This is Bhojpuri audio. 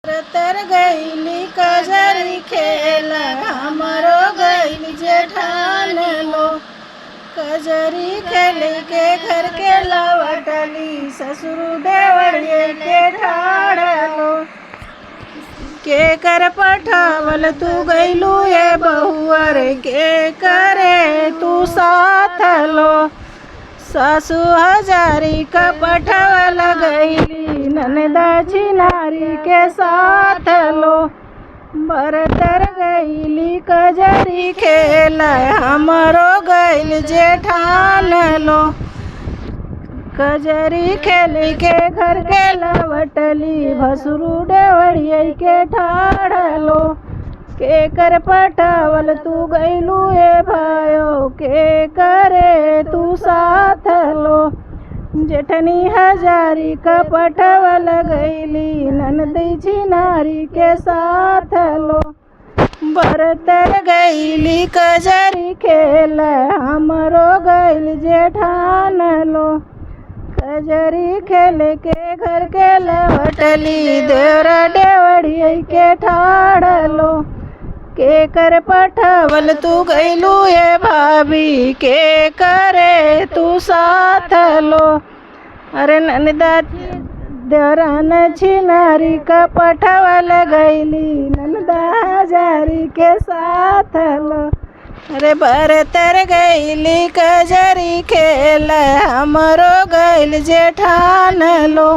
तर गईली कजरी खेल हमरो गईल जेठान लो। कजरी खेल के घर के लवटली ससुर देवड़िए के ठाड़लो। के कर पठावल तू गईलू ये बहुअर के करे तू साथ लो। सासु हजारी का पठावल गईली ननदा छिनारी के साथ लो। बरतर गईली कजरी खेल हमरो गईल जेठान लो। कजरी खेल के घर के लवटली भसुरु देवड़िए के ठाड़लो। के कर पटावल तू गईलू ए भायो के करे तू साथ लो। जेठनी हजारी का पटवल गईली ननदी छिनारी के साथ लो। बरतर गईली कजरी खेल हमरो गईल जेठान लो। कजरी खेल के घर के लवटली देवरा देवड़िए के ठाड़लो। के कर पठावल तू गईलू ये भाभी के करे तू साथ लो। अरे ननदा देवरान छिनारी का पठावल गईली ननदा हजारी के साथ लो। अरे बरतर गईली कजरी खेल हमरो गईल जेठान लो।